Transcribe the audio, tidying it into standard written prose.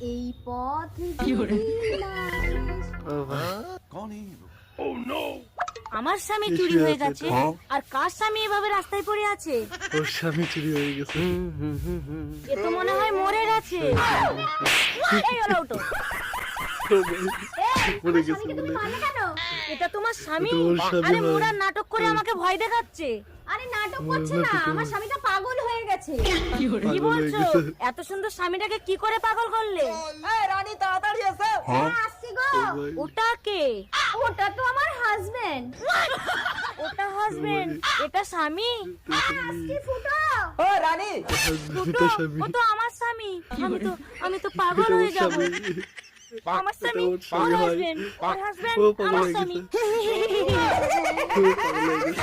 এই পথ আমার স্বামী চুরি হয়ে গেছে আর কার স্বামী এভাবে রাস্তায় পড়ে আছে? ওর স্বামী চুরি হয়ে গেছে। এ তো মনে হয় মরে গেছে। এই ওরা ওঠো। মরে গেছে বলে। এটা তোমার স্বামী? ওর স্বামী আরে হয়। মোরা নাটক করে আমাকে ভয় দেখাচ্ছে। আরে নাটক করছে না, আমার স্বামীটা পাগল হয়ে গেছে। কি পাগল হয়ে বলছো? গেছে। এত সুন্দর স্বামীটাকে কি করে পাগল করলে? এই রানী তাড়াতাড়ি এসো। আসছি গো। ওটা কে? ওটা তো আমার হাজবেন্ড। ওটা হাজবেন্ড, এটা স্বামী। আসছি ফুটো। ও রানী, ফুটো, ও তো আমার স্বামী। আমি তো পাগল হয়ে যাব। আমার স্বামী, ওর স্বামী হয়। ওর হাজবেন্ড, ও পাগল আমার হয়ে স্বামী। গেছে। পাগল হয়ে গেছে।